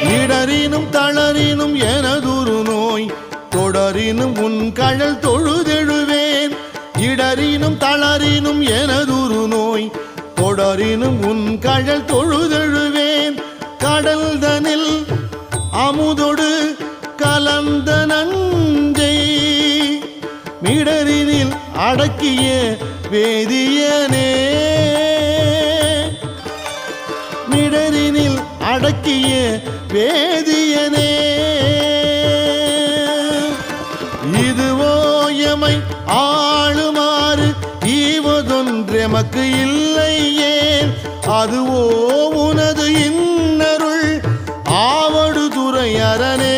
இடரினும் தளரினும் எனதுரு நோய் தொடரினும் உன் கழல் தொழுதெழுவேன். இடரினும் தளரினும் எனதுரு நோய் தொடரினும் உன் கழல் தொழுதெழுவேன். கடல்தனில் அமுதொடு கலந்த நஞ்சை மிடரினில் அடக்கிய வேதியனே. மிடரினில் அடக்கிய வேதியனே. இதுவோ எமை ஆளுமாறு ஈவதொன்றெமக்கு இல்லை ஏன். அதுவோ உனது இன்னருள் ஆவடு துறை அரணே.